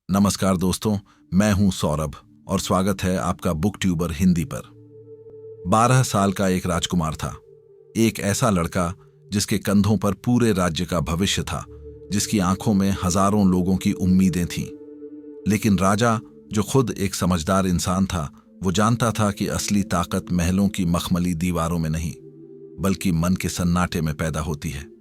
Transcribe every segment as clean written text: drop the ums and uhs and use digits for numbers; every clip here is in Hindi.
नमस्कार दोस्तों, मैं हूं सौरभ और स्वागत है आपका बुक ट्यूबर हिंदी पर। 12 साल का एक राजकुमार था, एक ऐसा लड़का जिसके कंधों पर पूरे राज्य का भविष्य था, जिसकी आंखों में हजारों लोगों की उम्मीदें थीं। लेकिन राजा, जो खुद एक समझदार इंसान था, वो जानता था कि असली ताकत महलों की मखमली दीवारों में नहीं, बल्कि मन के सन्नाटे में पैदा होती है।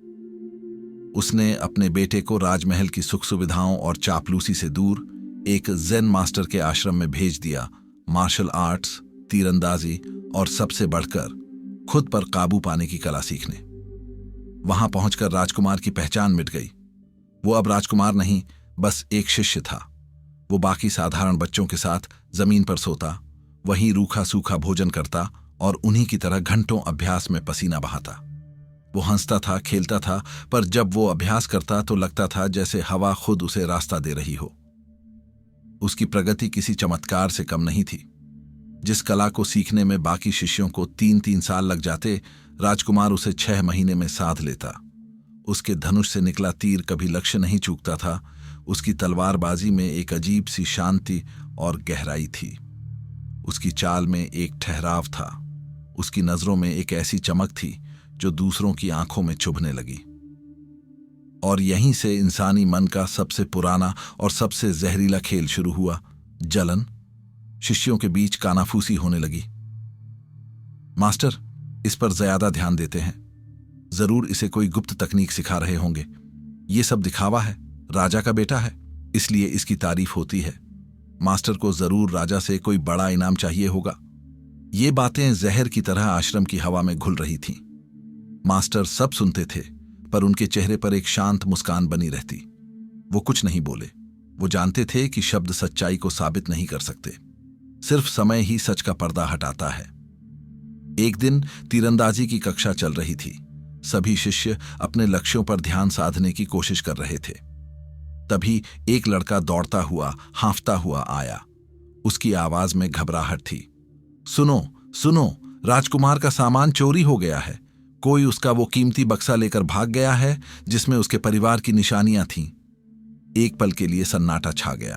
उसने अपने बेटे को राजमहल की सुख सुविधाओं और चापलूसी से दूर एक ज़ेन मास्टर के आश्रम में भेज दिया, मार्शल आर्ट्स, तीरंदाजी और सबसे बढ़कर खुद पर काबू पाने की कला सीखने। वहां पहुंचकर राजकुमार की पहचान मिट गई। वो अब राजकुमार नहीं, बस एक शिष्य था। वो बाकी साधारण बच्चों के साथ जमीन पर सोता, वहीं रूखा सूखा भोजन करता और उन्हीं की तरह घंटों अभ्यास में पसीना बहाता। वो हंसता था, खेलता था, पर जब वो अभ्यास करता तो लगता था जैसे हवा खुद उसे रास्ता दे रही हो। उसकी प्रगति किसी चमत्कार से कम नहीं थी। जिस कला को सीखने में बाकी शिष्यों को 3-3 साल लग जाते, राजकुमार उसे 6 महीने में साध लेता। उसके धनुष से निकला तीर कभी लक्ष्य नहीं चूकता था। उसकी तलवारबाजी में एक अजीब सी शांति और गहराई थी। उसकी चाल में एक ठहराव था। उसकी नजरों में एक ऐसी चमक थी जो दूसरों की आंखों में चुभने लगी। और यहीं से इंसानी मन का सबसे पुराना और सबसे जहरीला खेल शुरू हुआ, जलन। शिष्यों के बीच कानाफूसी होने लगी। मास्टर, इस पर ज्यादा ध्यान देते हैं। जरूर इसे कोई गुप्त तकनीक सिखा रहे होंगे। ये सब दिखावा है। राजा का बेटा है, इसलिए इसकी तारीफ होती है। मास्टर को जरूर राजा से कोई बड़ा इनाम चाहिए होगा। ये बातें जहर की तरह आश्रम की हवा में घुल रही थीं। मास्टर सब सुनते थे, पर उनके चेहरे पर एक शांत मुस्कान बनी रहती। वो कुछ नहीं बोले। वो जानते थे कि शब्द सच्चाई को साबित नहीं कर सकते। सिर्फ समय ही सच का पर्दा हटाता है। एक दिन तीरंदाजी की कक्षा चल रही थी। सभी शिष्य अपने लक्ष्यों पर ध्यान साधने की कोशिश कर रहे थे। तभी एक लड़का दौड़ता हुआ, हांफता हुआ आया। उसकी आवाज में घबराहट थी। सुनो, सुनो, राजकुमार का सामान चोरी हो गया है। कोई उसका वो कीमती बक्सा लेकर भाग गया है जिसमें उसके परिवार की निशानियां थीं। एक पल के लिए सन्नाटा छा गया।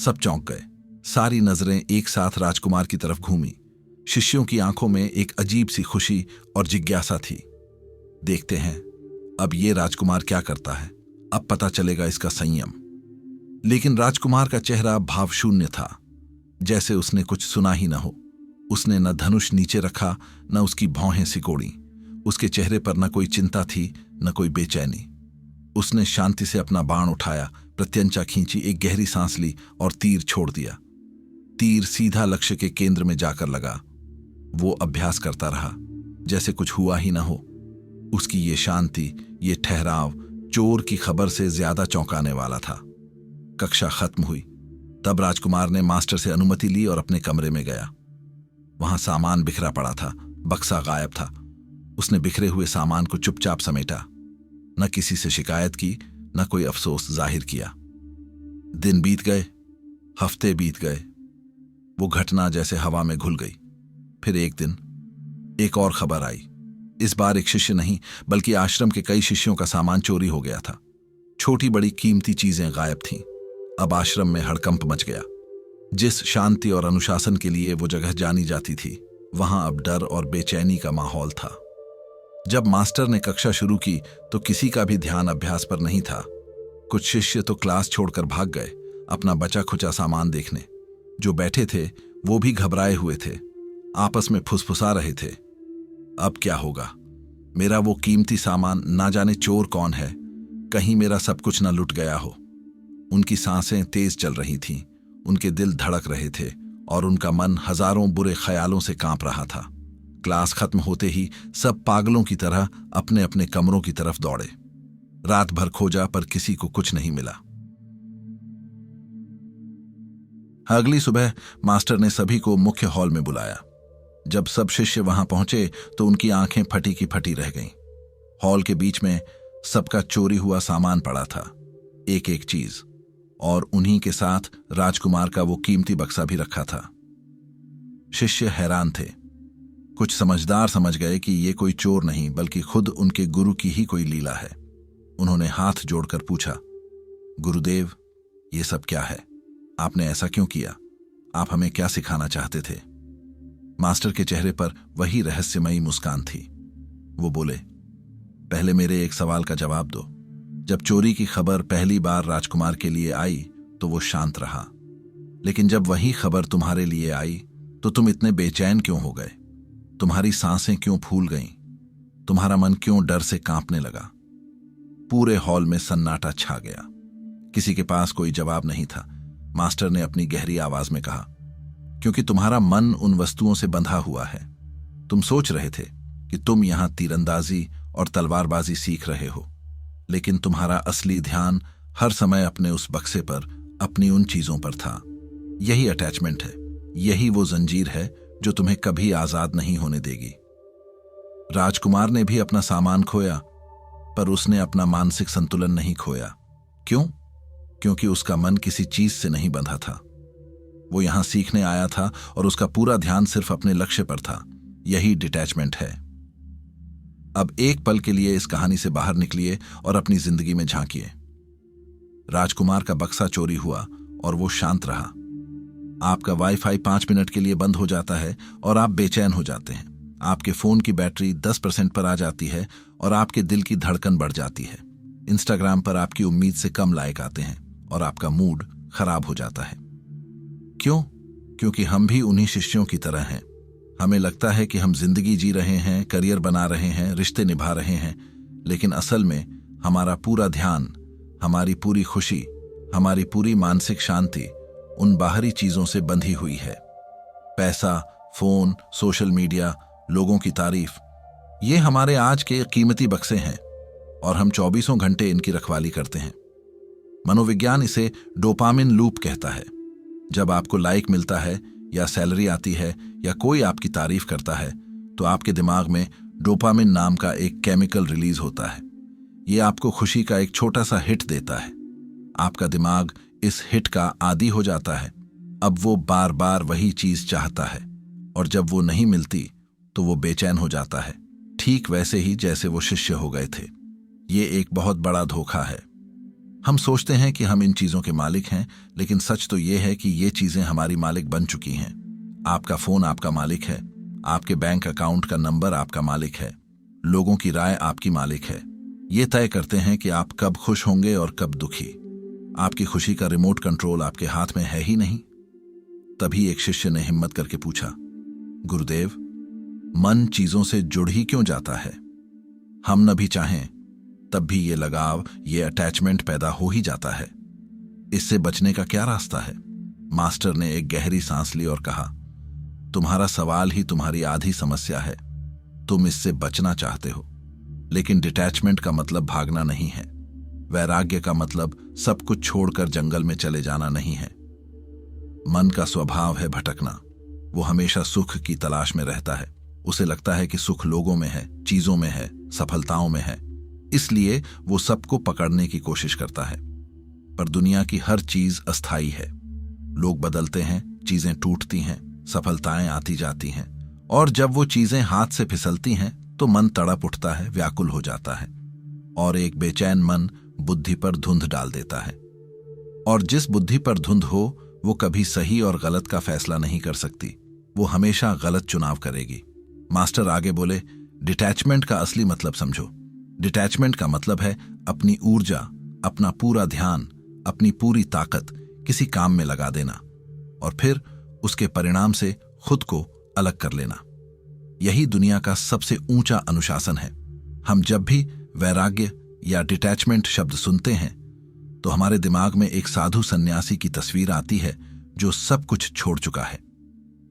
सब चौंक गए। सारी नजरें एक साथ राजकुमार की तरफ घूमी। शिष्यों की आंखों में एक अजीब सी खुशी और जिज्ञासा थी। देखते हैं अब ये राजकुमार क्या करता है। अब पता चलेगा इसका संयम। लेकिन राजकुमार का चेहरा भावशून्य था, जैसे उसने कुछ सुना ही न हो। उसने न धनुष नीचे रखा, न उसकी भौहें सिकोड़ी। उसके चेहरे पर न कोई चिंता थी, न कोई बेचैनी। उसने शांति से अपना बाण उठाया, प्रत्यंचा खींची, एक गहरी सांस ली और तीर छोड़ दिया। तीर सीधा लक्ष्य के केंद्र में जाकर लगा। वो अभ्यास करता रहा, जैसे कुछ हुआ ही न हो। उसकी ये शांति, ये ठहराव चोर की खबर से ज्यादा चौंकाने वाला था। कक्षा खत्म हुई। तब राजकुमार ने मास्टर से अनुमति ली और अपने कमरे में गया। वहां सामान बिखरा पड़ा था, बक्सा गायब था। उसने बिखरे हुए सामान को चुपचाप समेटा। न किसी से शिकायत की, न कोई अफसोस जाहिर किया। दिन बीत गए, हफ्ते बीत गए। वो घटना जैसे हवा में घुल गई। फिर एक दिन एक और खबर आई। इस बार एक शिष्य नहीं, बल्कि आश्रम के कई शिष्यों का सामान चोरी हो गया था। छोटी बड़ी कीमती चीजें गायब थीं। अब आश्रम में हड़कंप मच गया। जिस शांति और अनुशासन के लिए वो जगह जानी जाती थी, वहां अब डर और बेचैनी का माहौल था। जब मास्टर ने कक्षा शुरू की तो किसी का भी ध्यान अभ्यास पर नहीं था। कुछ शिष्य तो क्लास छोड़कर भाग गए, अपना बचा खुचा सामान देखने। जो बैठे थे वो भी घबराए हुए थे, आपस में फुसफुसा रहे थे। अब क्या होगा? मेरा वो कीमती सामान, ना जाने चोर कौन है। कहीं मेरा सब कुछ न लुट गया हो। उनकी सांसें तेज चल रही थीं, उनके दिल धड़क रहे थे और उनका मन हजारों बुरे ख्यालों से कांप रहा था। क्लास खत्म होते ही सब पागलों की तरह अपने अपने कमरों की तरफ दौड़े। रात भर खोजा, पर किसी को कुछ नहीं मिला। अगली सुबह मास्टर ने सभी को मुख्य हॉल में बुलाया। जब सब शिष्य वहां पहुंचे तो उनकी आंखें फटी की फटी रह गईं। हॉल के बीच में सबका चोरी हुआ सामान पड़ा था, एक एक चीज, और उन्हीं के साथ राजकुमार का वो कीमती बक्सा भी रखा था। शिष्य हैरान थे। कुछ समझदार समझ गए कि ये कोई चोर नहीं, बल्कि खुद उनके गुरु की ही कोई लीला है। उन्होंने हाथ जोड़कर पूछा, गुरुदेव, ये सब क्या है? आपने ऐसा क्यों किया? आप हमें क्या सिखाना चाहते थे? मास्टर के चेहरे पर वही रहस्यमयी मुस्कान थी। वो बोले, पहले मेरे एक सवाल का जवाब दो। जब चोरी की खबर पहली बार राजकुमार के लिए आई तो वो शांत रहा, लेकिन जब वही खबर तुम्हारे लिए आई तो तुम इतने बेचैन क्यों हो गए? तुम्हारी सांसें क्यों फूल गईं? तुम्हारा मन क्यों डर से कांपने लगा? पूरे हॉल में सन्नाटा छा गया। किसी के पास कोई जवाब नहीं था। मास्टर ने अपनी गहरी आवाज में कहा, क्योंकि तुम्हारा मन उन वस्तुओं से बंधा हुआ है। तुम सोच रहे थे कि तुम यहां तीरंदाजी और तलवारबाजी सीख रहे हो, लेकिन तुम्हारा असली ध्यान हर समय अपने उस बक्से पर, अपनी उन चीजों पर था। यही अटैचमेंट है, यही वो जंजीर है जो तुम्हें कभी आजाद नहीं होने देगी। राजकुमार ने भी अपना सामान खोया, पर उसने अपना मानसिक संतुलन नहीं खोया। क्यों? क्योंकि उसका मन किसी चीज से नहीं बंधा था। वो यहां सीखने आया था और उसका पूरा ध्यान सिर्फ अपने लक्ष्य पर था। यही डिटैचमेंट है। अब एक पल के लिए इस कहानी से बाहर निकलिए और अपनी जिंदगी में झांकिए। राजकुमार का बक्सा चोरी हुआ और वो शांत रहा। आपका वाईफाई 5 मिनट के लिए बंद हो जाता है और आप बेचैन हो जाते हैं। आपके फोन की बैटरी 10% पर आ जाती है और आपके दिल की धड़कन बढ़ जाती है। इंस्टाग्राम पर आपकी उम्मीद से कम लाइक आते हैं और आपका मूड खराब हो जाता है। क्यों? क्योंकि हम भी उन्हीं शिष्यों की तरह हैं। हमें लगता है कि हम जिंदगी जी रहे हैं, करियर बना रहे हैं, रिश्ते निभा रहे हैं, लेकिन असल में हमारा पूरा ध्यान, हमारी पूरी खुशी, हमारी पूरी मानसिक शांति उन बाहरी चीजों से बंधी हुई है। पैसा, फोन, सोशल मीडिया, लोगों की तारीफ, ये हमारे आज के कीमती बक्से हैं और हम 24 घंटे इनकी रखवाली करते हैं। मनोविज्ञान इसे डोपामिन लूप कहता है। जब आपको लाइक मिलता है या सैलरी आती है या कोई आपकी तारीफ करता है तो आपके दिमाग में डोपामिन नाम का एक केमिकल रिलीज होता है। ये आपको खुशी का एक छोटा सा हिट देता है। आपका दिमाग इस हिट का आदी हो जाता है। अब वो बार बार वही चीज चाहता है और जब वो नहीं मिलती तो वो बेचैन हो जाता है, ठीक वैसे ही जैसे वो शिष्य हो गए थे। ये एक बहुत बड़ा धोखा है। हम सोचते हैं कि हम इन चीजों के मालिक हैं, लेकिन सच तो ये है कि ये चीजें हमारी मालिक बन चुकी हैं। आपका फोन आपका मालिक है, आपके बैंक अकाउंट का नंबर आपका मालिक है, लोगों की राय आपकी मालिक है। ये तय करते हैं कि आप कब खुश होंगे और कब दुखी। आपकी खुशी का रिमोट कंट्रोल आपके हाथ में है ही नहीं। तभी एक शिष्य ने हिम्मत करके पूछा, गुरुदेव, मन चीजों से जुड़ ही क्यों जाता है? हम न भी चाहें तब भी ये लगाव, ये अटैचमेंट पैदा हो ही जाता है। इससे बचने का क्या रास्ता है? मास्टर ने एक गहरी सांस ली और कहा, तुम्हारा सवाल ही तुम्हारी आधी समस्या है। तुम इससे बचना चाहते हो, लेकिन डिटैचमेंट का मतलब भागना नहीं है। वैराग्य का मतलब सब कुछ छोड़कर जंगल में चले जाना नहीं है। मन का स्वभाव है भटकना। वो हमेशा सुख की तलाश में रहता है। उसे लगता है कि सुख लोगों में है, चीजों में है, सफलताओं में है, इसलिए वो सबको पकड़ने की कोशिश करता है। पर दुनिया की हर चीज अस्थाई है। लोग बदलते हैं, चीजें टूटती हैं, सफलताएं आती जाती हैं, और जब वो चीजें हाथ से फिसलती हैं तो मन तड़प उठता है, व्याकुल हो जाता है, और एक बेचैन मन बुद्धि पर धुंध डाल देता है। और जिस बुद्धि पर धुंध हो वो कभी सही और गलत का फैसला नहीं कर सकती। वो हमेशा गलत चुनाव करेगी। मास्टर आगे बोले, डिटैचमेंट का असली मतलब समझो। डिटैचमेंट का मतलब है अपनी ऊर्जा, अपना पूरा ध्यान, अपनी पूरी ताकत किसी काम में लगा देना और फिर उसके परिणाम से खुद को अलग कर लेना। यही दुनिया का सबसे ऊंचा अनुशासन है। हम जब भी वैराग्य या डिटैचमेंट शब्द सुनते हैं तो हमारे दिमाग में एक साधु सन्यासी की तस्वीर आती है जो सब कुछ छोड़ चुका है।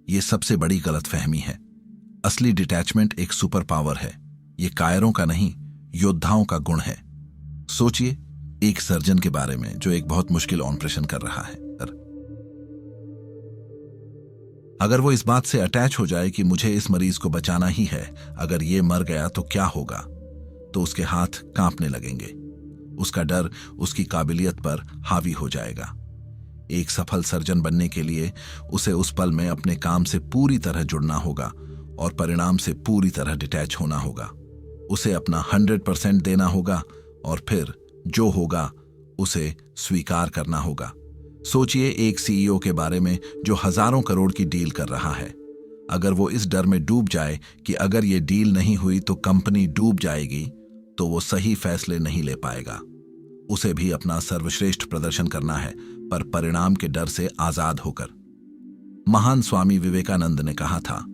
यह सबसे बड़ी गलतफहमी है। असली डिटैचमेंट एक सुपर पावर है। ये कायरों का नहीं, योद्धाओं का गुण है। सोचिए एक सर्जन के बारे में जो एक बहुत मुश्किल ऑपरेशन कर रहा है। अगर वो इस बात से अटैच हो जाए कि मुझे इस मरीज को बचाना ही है, अगर ये मर गया तो क्या होगा, तो उसके हाथ कांपने लगेंगे। उसका डर उसकी काबिलियत पर हावी हो जाएगा। एक सफल सर्जन बनने के लिए उसे उस पल में अपने काम से पूरी तरह जुड़ना होगा और परिणाम से पूरी तरह डिटैच होना होगा। उसे अपना 100% देना होगा और फिर जो होगा उसे स्वीकार करना होगा। सोचिए एक सीईओ के बारे में जो हजारों करोड़ की डील कर रहा है। अगर वो इस डर में डूब जाए कि अगर ये डील नहीं हुई तो कंपनी डूब जाएगी, तो वो सही फैसले नहीं ले पाएगा। उसे भी अपना सर्वश्रेष्ठ प्रदर्शन करना है, पर परिणाम के डर से आजाद होकर। महान स्वामी विवेकानंद ने कहा था,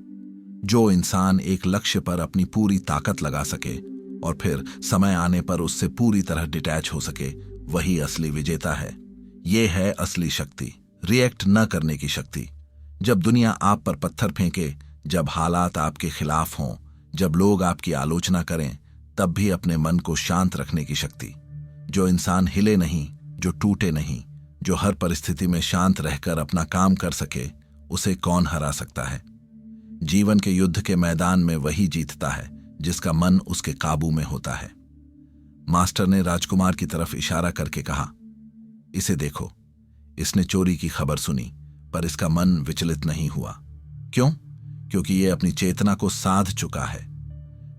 जो इंसान एक लक्ष्य पर अपनी पूरी ताकत लगा सके और फिर समय आने पर उससे पूरी तरह डिटैच हो सके, वही असली विजेता है। ये है असली शक्ति, रिएक्ट न करने की शक्ति। जब दुनिया आप पर पत्थर फेंके, जब हालात आपके खिलाफ हों, जब लोग आपकी आलोचना करें, तब भी अपने मन को शांत रखने की शक्ति। जो इंसान हिले नहीं, जो टूटे नहीं, जो हर परिस्थिति में शांत रहकर अपना काम कर सके, उसे कौन हरा सकता है। जीवन के युद्ध के मैदान में वही जीतता है जिसका मन उसके काबू में होता है। मास्टर ने राजकुमार की तरफ इशारा करके कहा, इसे देखो। इसने चोरी की खबर सुनी, पर इसका मन विचलित नहीं हुआ। क्यों? क्योंकि यह अपनी चेतना को साध चुका है।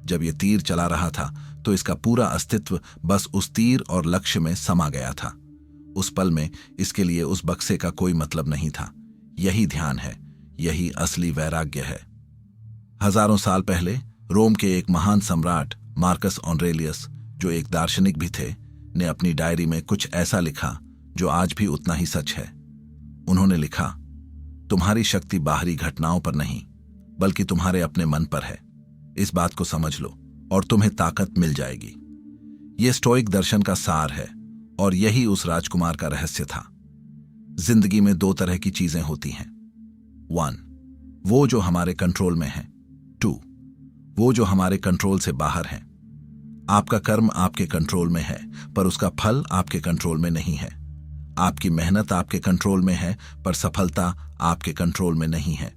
जब यह तीर चला रहा था तो इसका पूरा अस्तित्व बस उस तीर और लक्ष्य में समा गया था। उस पल में इसके लिए उस बक्से का कोई मतलब नहीं था। यही ध्यान है, यही असली वैराग्य है। हजारों साल पहले रोम के एक महान सम्राट मार्कस ऑरेलियस, जो एक दार्शनिक भी थे, ने अपनी डायरी में कुछ ऐसा लिखा जो आज भी उतना ही सच है। उन्होंने लिखा, तुम्हारी शक्ति बाहरी घटनाओं पर नहीं, बल्कि तुम्हारे अपने मन पर है। इस बात को समझ लो और तुम्हें ताकत मिल जाएगी। यह स्टोइक दर्शन का सार है और यही उस राजकुमार का रहस्य था। जिंदगी में दो तरह की चीजें होती हैं। 1, वो जो हमारे कंट्रोल में है। 2, वो जो हमारे कंट्रोल से बाहर है। आपका कर्म आपके कंट्रोल में है, पर उसका फल आपके कंट्रोल में नहीं है। आपकी मेहनत आपके कंट्रोल में है, पर सफलता आपके कंट्रोल में नहीं है।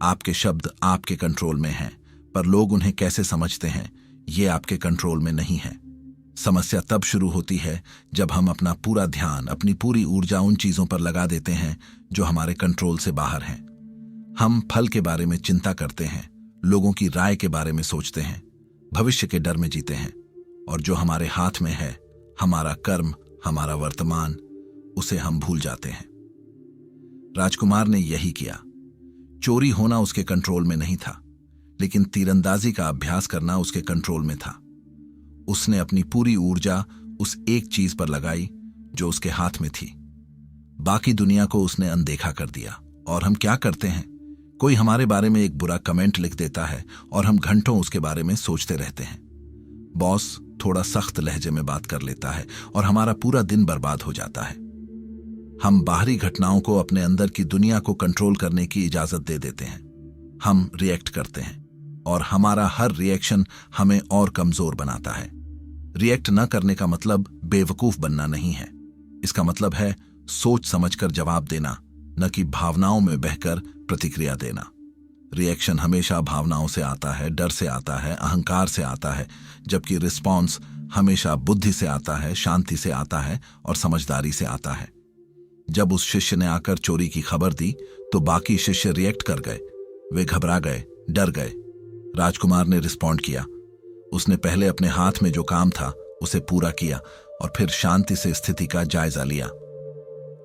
आपके शब्द आपके कंट्रोल में हैं, पर लोग उन्हें कैसे समझते हैं, ये आपके कंट्रोल में नहीं है। समस्या तब शुरू होती है जब हम अपना पूरा ध्यान, अपनी पूरी ऊर्जा उन चीजों पर लगा देते हैं जो हमारे कंट्रोल से बाहर हैं। हम फल के बारे में चिंता करते हैं, लोगों की राय के बारे में सोचते हैं, भविष्य के डर में जीते हैं, और जो हमारे हाथ में है, हमारा कर्म, हमारा वर्तमान, उसे हम भूल जाते हैं। राजकुमार ने यही किया। चोरी होना उसके कंट्रोल में नहीं था, लेकिन तीरंदाजी का अभ्यास करना उसके कंट्रोल में था। उसने अपनी पूरी ऊर्जा उस एक चीज पर लगाई जो उसके हाथ में थी। बाकी दुनिया को उसने अनदेखा कर दिया। और हम क्या करते हैं? कोई हमारे बारे में एक बुरा कमेंट लिख देता है और हम घंटों उसके बारे में सोचते रहते हैं। बॉस थोड़ा सख्त लहजे में बात कर लेता है और हमारा पूरा दिन बर्बाद हो जाता है। हम बाहरी घटनाओं को अपने अंदर की दुनिया को कंट्रोल करने की इजाजत दे देते हैं। हम रिएक्ट करते हैं और हमारा हर रिएक्शन हमें और कमजोर बनाता है। रिएक्ट न करने का मतलब बेवकूफ बनना नहीं है। इसका मतलब है सोच समझकर जवाब देना, न कि भावनाओं में बहकर प्रतिक्रिया देना। रिएक्शन हमेशा भावनाओं से आता है, डर से आता है, अहंकार से आता है, जबकि रिस्पॉन्स हमेशा बुद्धि से आता है, शांति से आता है और समझदारी से आता है। जब उस शिष्य ने आकर चोरी की खबर दी तो बाकी शिष्य रिएक्ट कर गए। वे घबरा गए, डर गए। राजकुमार ने रिस्पॉन्ड किया। उसने पहले अपने हाथ में जो काम था उसे पूरा किया और फिर शांति से स्थिति का जायजा लिया।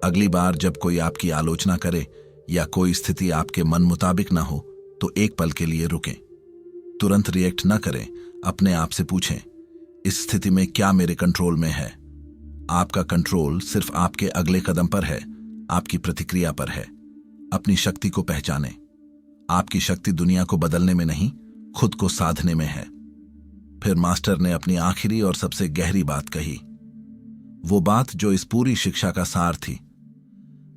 अगली बार जब कोई आपकी आलोचना करे या कोई स्थिति आपके मन मुताबिक ना हो, तो एक पल के लिए रुकें। तुरंत रिएक्ट न करें। अपने आप से पूछें, इस स्थिति में क्या मेरे कंट्रोल में है? आपका कंट्रोल सिर्फ आपके अगले कदम पर है, आपकी प्रतिक्रिया पर है। अपनी शक्ति को पहचानें। आपकी शक्ति दुनिया को बदलने में नहीं, खुद को साधने में है। फिर मास्टर ने अपनी आखिरी और सबसे गहरी बात कही, वो बात जो इस पूरी शिक्षा का सार थी।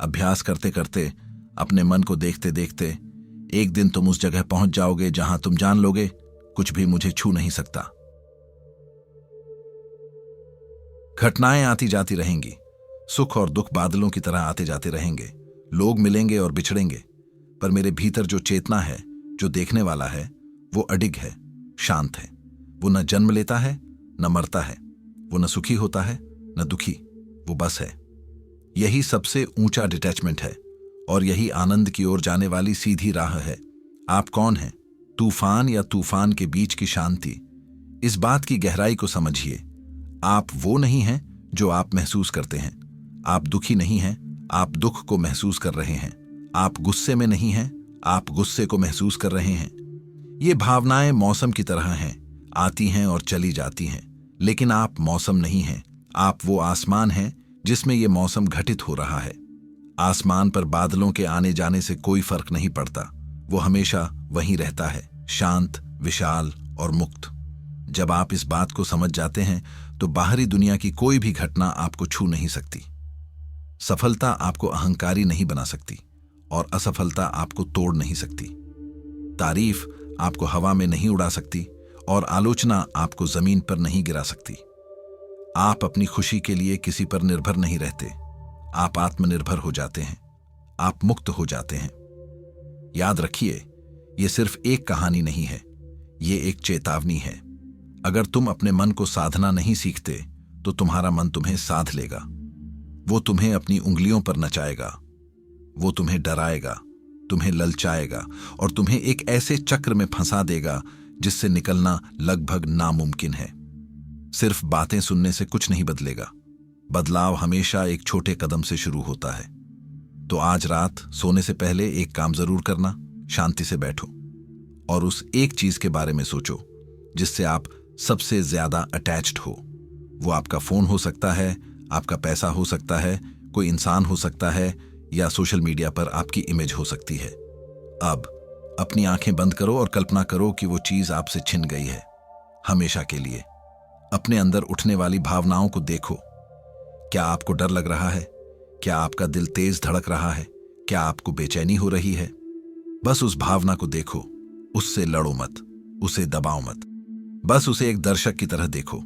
अभ्यास करते करते, अपने मन को देखते देखते, एक दिन तुम उस जगह पहुंच जाओगे जहां तुम जान लोगे, कुछ भी मुझे छू नहीं सकता। घटनाएं आती जाती रहेंगी, सुख और दुख बादलों की तरह आते जाते रहेंगे, लोग मिलेंगे और बिछड़ेंगे, पर मेरे भीतर जो चेतना है, जो देखने वाला है, वो अडिग है, शांत है। वो न जन्म लेता है, न मरता है। वो न सुखी होता है, न दुखी। वो बस है। यही सबसे ऊंचा डिटैचमेंट है और यही आनंद की ओर जाने वाली सीधी राह है। आप कौन हैं? तूफान या तूफान के बीच की शांति? इस बात की गहराई को समझिए। आप वो नहीं हैं जो आप महसूस करते हैं। आप दुखी नहीं हैं, आप दुख को महसूस कर रहे हैं। आप गुस्से में नहीं हैं, आप गुस्से को महसूस कर रहे हैं। ये भावनाएं मौसम की तरह हैं, आती हैं और चली जाती हैं, लेकिन आप मौसम नहीं हैं। आप वो आसमान हैं जिसमें ये मौसम घटित हो रहा है। आसमान पर बादलों के आने जाने से कोई फर्क नहीं पड़ता, वो हमेशा वहीं रहता है, शांत, विशाल और मुक्त। जब आप इस बात को समझ जाते हैं तो बाहरी दुनिया की कोई भी घटना आपको छू नहीं सकती। सफलता आपको अहंकारी नहीं बना सकती और असफलता आपको तोड़ नहीं सकती। तारीफ आपको हवा में नहीं उड़ा सकती और आलोचना आपको जमीन पर नहीं गिरा सकती। आप अपनी खुशी के लिए किसी पर निर्भर नहीं रहते। आप आत्मनिर्भर हो जाते हैं, आप मुक्त हो जाते हैं। याद रखिए, ये सिर्फ एक कहानी नहीं है, ये एक चेतावनी है। अगर तुम अपने मन को साधना नहीं सीखते तो तुम्हारा मन तुम्हें साध लेगा। वो तुम्हें अपनी उंगलियों पर नचाएगा, वो तुम्हें डराएगा, तुम्हें ललचाएगा और तुम्हें एक ऐसे चक्र में फंसा देगा जिससे निकलना लगभग नामुमकिन है। सिर्फ बातें सुनने से कुछ नहीं बदलेगा। बदलाव हमेशा एक छोटे कदम से शुरू होता है। तो आज रात सोने से पहले एक काम जरूर करना, शांति से बैठो और उस एक चीज के बारे में सोचो जिससे आप सबसे ज्यादा अटैच्ड हो। वो आपका फोन हो सकता है, आपका पैसा हो सकता है, कोई इंसान हो सकता है या सोशल मीडिया पर आपकी इमेज हो सकती है। अब अपनी आंखें बंद करो और कल्पना करो कि वो चीज आपसे छिन गई है, हमेशा के लिए। अपने अंदर उठने वाली भावनाओं को देखो। क्या आपको डर लग रहा है? क्या आपका दिल तेज धड़क रहा है? क्या आपको बेचैनी हो रही है? बस उस भावना को देखो, उससे लड़ो मत, उसे दबाओ मत। बस उसे एक दर्शक की तरह देखो।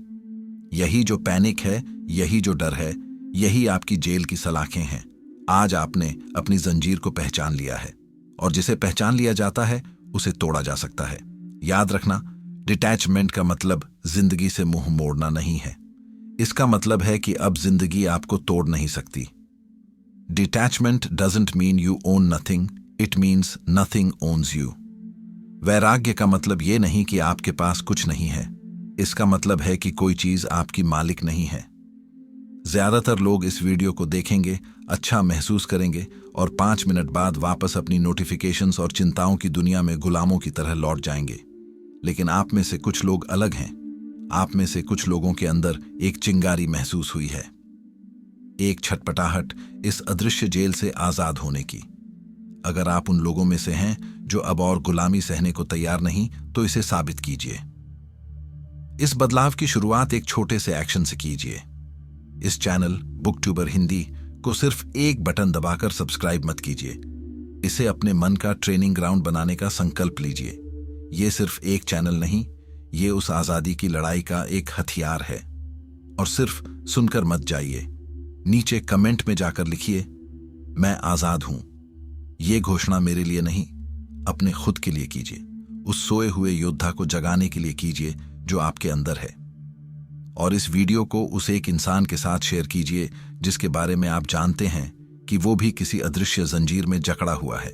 यही जो पैनिक है, यही जो डर है, यही आपकी जेल की सलाखें हैं। आज आपने अपनी जंजीर को पहचान लिया है और जिसे पहचान लिया जाता है उसे तोड़ा जा सकता है। याद रखना, डिटैचमेंट का मतलब जिंदगी से मुंह मोड़ना नहीं है। इसका मतलब है कि अब जिंदगी आपको तोड़ नहीं सकती। Detachment doesn't mean you own nothing, it means nothing owns you. वैराग्य का मतलब ये नहीं कि आपके पास कुछ नहीं है, इसका मतलब है कि कोई चीज आपकी मालिक नहीं है। ज्यादातर लोग इस वीडियो को देखेंगे, अच्छा महसूस करेंगे और 5 मिनट बाद वापस अपनी नोटिफिकेशंस और चिंताओं की दुनिया में गुलामों की तरह लौट जाएंगे। लेकिन आप में से कुछ लोग अलग हैं। आप में से कुछ लोगों के अंदर एक चिंगारी महसूस हुई है, एक छटपटाहट इस अदृश्य जेल से आजाद होने की। अगर आप उन लोगों में से हैं जो अब और गुलामी सहने को तैयार नहीं, तो इसे साबित कीजिए। इस बदलाव की शुरुआत एक छोटे से एक्शन से कीजिए। इस चैनल बुकट्यूबर हिंदी को सिर्फ एक बटन दबाकर सब्सक्राइब मत कीजिए। इसे अपने मन का ट्रेनिंग ग्राउंड बनाने का संकल्प लीजिए। ये सिर्फ एक चैनल नहीं, ये उस आजादी की लड़ाई का एक हथियार है। और सिर्फ सुनकर मत जाइए, नीचे कमेंट में जाकर लिखिए, मैं आजाद हूं। ये घोषणा मेरे लिए नहीं, अपने खुद के लिए कीजिए। उस सोए हुए योद्धा को जगाने के लिए कीजिए जो आपके अंदर है। और इस वीडियो को उस एक इंसान के साथ शेयर कीजिए जिसके बारे में आप जानते हैं कि वो भी किसी अदृश्य जंजीर में जकड़ा हुआ है।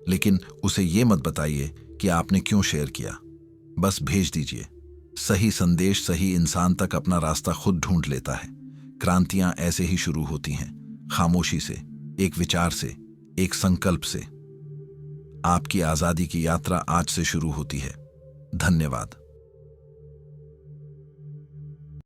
लेकिन उसे ये मत बताइए कि आपने क्यों शेयर किया, बस भेज दीजिए। सही संदेश सही इंसान तक अपना रास्ता खुद ढूंढ लेता है। क्रांतियां ऐसे ही शुरू होती हैं, खामोशी से, एक विचार से, एक संकल्प से। आपकी आजादी की यात्रा आज से शुरू होती है। धन्यवाद।